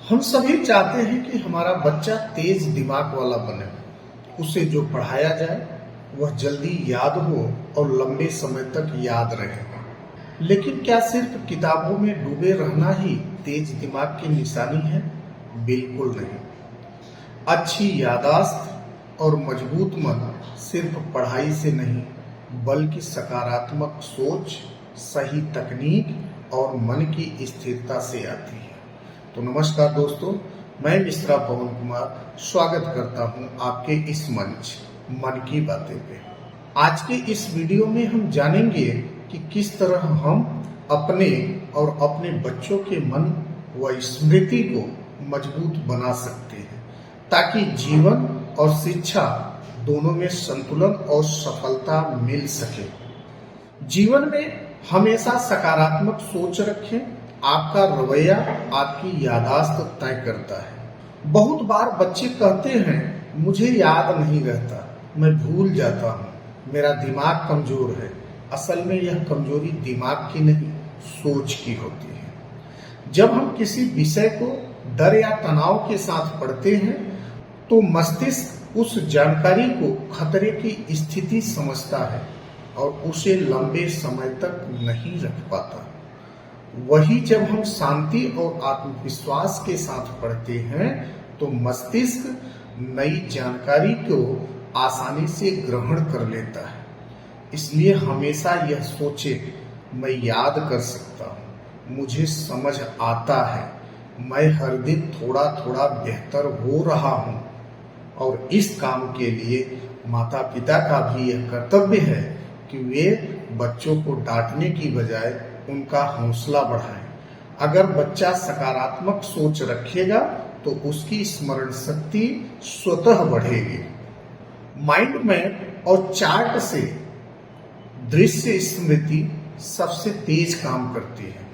हम सभी चाहते हैं कि हमारा बच्चा तेज दिमाग वाला बने। उसे जो पढ़ाया जाए वह जल्दी याद हो और लंबे समय तक याद रहे। लेकिन क्या सिर्फ किताबों में डूबे रहना ही तेज दिमाग की निशानी है? बिल्कुल नहीं। अच्छी याददाश्त और मजबूत मन सिर्फ पढ़ाई से नहीं, बल्कि सकारात्मक सोच, सही तकनीक और मन की स्थिरता से आती है। तो नमस्कार दोस्तों, मैं मिश्रा पवन कुमार स्वागत करता हूं आपके इस मंच मन की बातें पे। आज के इस वीडियो में हम जानेंगे कि किस तरह हम अपने और अपने बच्चों के मन व स्मृति को मजबूत बना सकते हैं, ताकि जीवन और शिक्षा दोनों में संतुलन और सफलता मिल सके। जीवन में हमेशा सकारात्मक सोच रखें। आपका रवैया आपकी याददाश्त तय करता है। बहुत बार बच्चे कहते हैं, मुझे याद नहीं रहता, मैं भूल जाता हूँ, मेरा दिमाग कमजोर है। असल में यह कमजोरी दिमाग की नहीं, सोच की होती है। जब हम किसी विषय को डर या तनाव के साथ पढ़ते हैं तो मस्तिष्क उस जानकारी को खतरे की स्थिति समझता है और उसे लंबे समय तक नहीं रख पाता। वही जब हम शांति और आत्मविश्वास के साथ पढ़ते हैं तो मस्तिष्क नई जानकारी को आसानी से ग्रहण कर लेता है। इसलिए हमेशा यह सोचे, मैं याद कर सकता हूँ, मुझे समझ आता है, मैं हर दिन थोड़ा थोड़ा बेहतर हो रहा हूँ। और इस काम के लिए माता पिता का भी यह कर्तव्य है कि वे बच्चों को डांटने की बजाय उनका हौसला बढ़ाएं। अगर बच्चा सकारात्मक सोच रखेगा तो उसकी स्मरण शक्ति स्वतः बढ़ेगी। माइंड मैप और चार्ट से दृश्य स्मृति सबसे तेज काम करती है।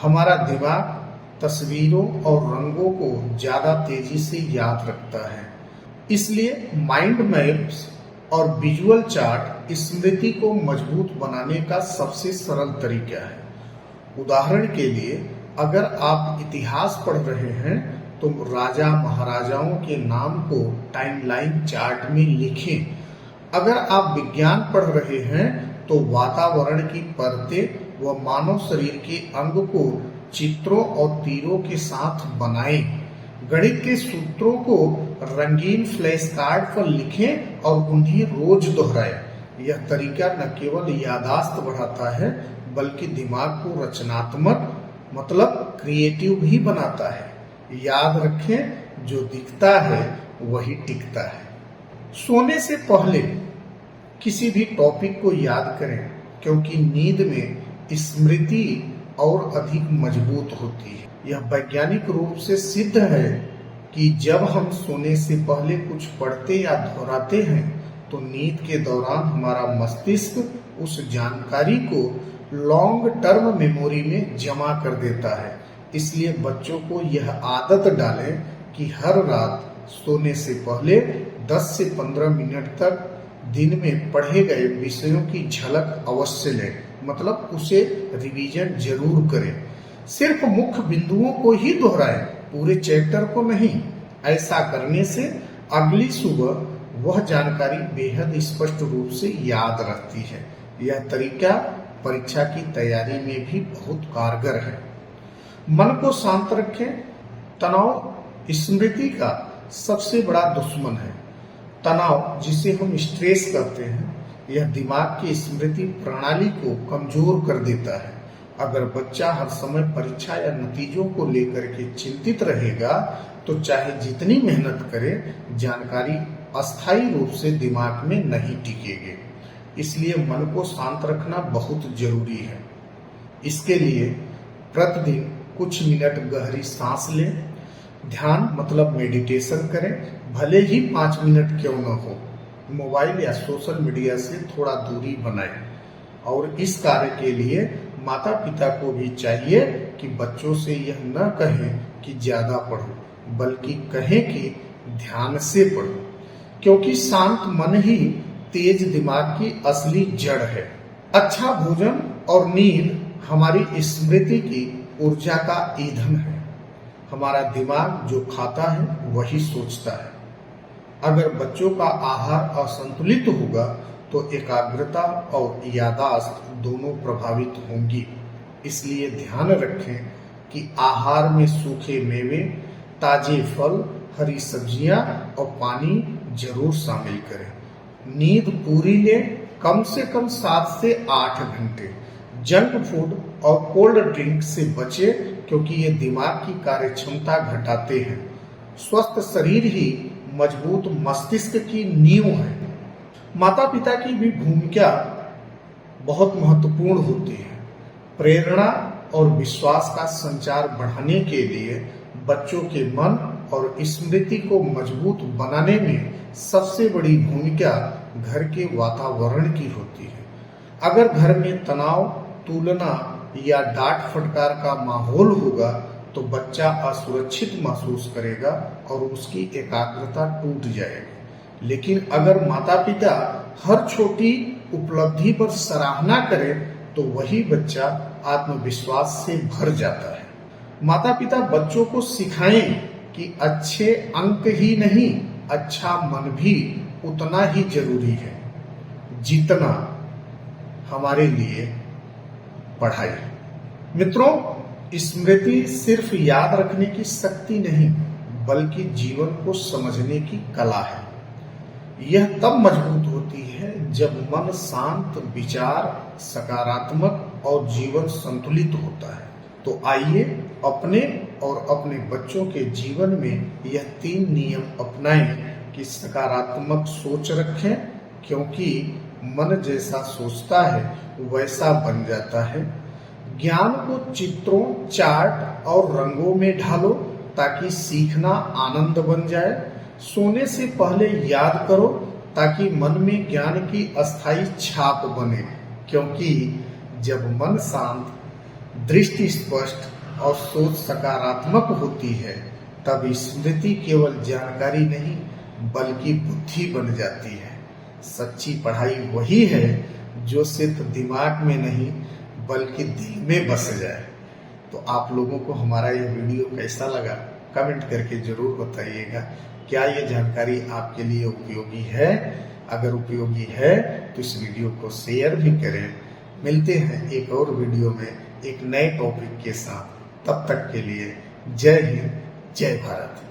हमारा दिमाग तस्वीरों और रंगों को ज्यादा तेजी से याद रखता है। इसलिए माइंड मैप्स और विजुअल चार्ट स्मृति को मजबूत बनाने का सबसे सरल तरीका है। उदाहरण के लिए, अगर आप इतिहास पढ़ रहे हैं तो राजा महाराजाओं के नाम को टाइमलाइन चार्ट में लिखें। अगर आप विज्ञान पढ़ रहे हैं तो वातावरण की परतें व मानव शरीर के अंग को चित्रों और तीरों के साथ बनाएं। गणित के सूत्रों को रंगीन फ्लैश कार्ड पर लिखें और उन्हें रोज दोहराएं। यह तरीका न केवल याददाश्त बढ़ाता है बल्कि दिमाग को रचनात्मक मतलब क्रिएटिव भी बनाता है। याद रखें, जो दिखता है वही टिकता है। सोने से पहले किसी भी टॉपिक को याद करें, क्योंकि नींद में स्मृति और अधिक मजबूत होती है। यह वैज्ञानिक रूप से सिद्ध है कि जब हम सोने से पहले कुछ पढ़ते या दोहराते हैं तो नींद के दौरान हमारा मस्तिष्क उस जानकारी को लॉन्ग टर्म मेमोरी में जमा कर देता है। इसलिए बच्चों को यह आदत डालें कि हर रात सोने से पहले 10 से 15 मिनट तक दिन में पढ़े गए विषयों की झलक अवश्य लें, मतलब उसे रिवीजन जरूर करें। सिर्फ मुख्य बिंदुओं को ही दोहराएं, पूरे चैप्टर को नहीं। ऐसा करने से अगली सुबह वह जानकारी बेहद स्पष्ट रूप से याद रहती है। यह तरीका परीक्षा की तैयारी में भी बहुत कारगर है। मन को शांत रखें। तनाव स्मृति का सबसे बड़ा दुश्मन है। तनाव, जिसे हम स्ट्रेस कहते हैं, यह दिमाग की स्मृति प्रणाली को कमजोर कर देता है। अगर बच्चा हर समय परीक्षा या नतीजों को लेकर के चिंतित रहेगा तो चाहे जितनी मेहनत करे, जानकारी अस्थायी रूप से दिमाग में नहीं टिकेगी। इसलिए मन को शांत रखना बहुत जरूरी है। इसके लिए प्रतिदिन कुछ मिनट गहरी सांस लें, ध्यान मतलब मेडिटेशन करें, भले ही 5 मिनट क्यों न हो। मोबाइल या सोशल मीडिया से थोड़ा दूरी बनाएं। और इस कार्य के लिए माता पिता को भी चाहिए कि बच्चों से यह न कहें कि ज्यादा पढ़ो, बल्कि कहें कि ध्यान से पढ़ो, क्योंकि शांत मन ही तेज दिमाग की असली जड़ है। अच्छा भोजन और नींद हमारी स्मृति की ऊर्जा का ईंधन है। हमारा दिमाग जो खाता है वही सोचता है। अगर बच्चों का आहार असंतुलित होगा तो एकाग्रता और याददाश्त दोनों प्रभावित होंगी। इसलिए ध्यान रखें कि आहार में सूखे मेवे, ताजे फल, हरी सब्जियां और पानी जरूर शामिल करें। नींद पूरी लें, कम से कम 7 से 8 घंटे। जंक फूड और कोल्ड ड्रिंक से बचें क्योंकि ये दिमाग की कार्यक्षमता घटाते हैं। स्वस्थ शरीर ही मजबूत मस्तिष्क की नींव है। माता पिता की भी भूमिका बहुत महत्वपूर्ण होती है। प्रेरणा और विश्वास का संचार बढ़ाने के लिए बच्चों के मन और स्मृति को मजबूत बनाने में सबसे बड़ी भूमिका घर के वातावरण की होती है। अगर घर में तनाव, तुलना या डांट फटकार का माहौल होगा तो बच्चा असुरक्षित महसूस करेगा और उसकी एकाग्रता टूट जाएगी। लेकिन अगर माता पिता हर छोटी उपलब्धि पर सराहना करें तो वही बच्चा आत्मविश्वास से भर जाता है। माता पिता बच्चों को सिखाएं कि अच्छे अंक ही नहीं, अच्छा मन भी उतना ही जरूरी है जितना हमारे लिए पढ़ाई। मित्रों, स्मृति सिर्फ याद रखने की शक्ति नहीं बल्कि जीवन को समझने की कला है। यह तब मजबूत होती है जब मन शांत, विचार सकारात्मक और जीवन संतुलित होता है। तो आइए अपने और अपने बच्चों के जीवन में यह 3 नियम अपनाएं कि सकारात्मक सोच रखें, क्योंकि मन जैसा सोचता है वैसा बन जाता है। ज्ञान को चित्रों, चार्ट और रंगों में ढालो ताकि सीखना आनंद बन जाए। सोने से पहले याद करो ताकि मन में ज्ञान की अस्थायी छाप बने, क्योंकि जब मन शांत, दृष्टि स्पष्ट और सोच सकारात्मक होती है तब स्मृति केवल जानकारी नहीं बल्कि बुद्धि बन जाती है। सच्ची पढ़ाई वही है जो सिर्फ दिमाग में नहीं बल्कि दिल में बस जाए। तो आप लोगों को हमारा यह वीडियो कैसा लगा कमेंट करके जरूर बताइएगा। क्या ये जानकारी आपके लिए उपयोगी है? अगर उपयोगी है तो इस वीडियो को शेयर भी करें। मिलते हैं एक और वीडियो में एक नए टॉपिक के साथ। तब तक के लिए जय हिंद, जय भारत।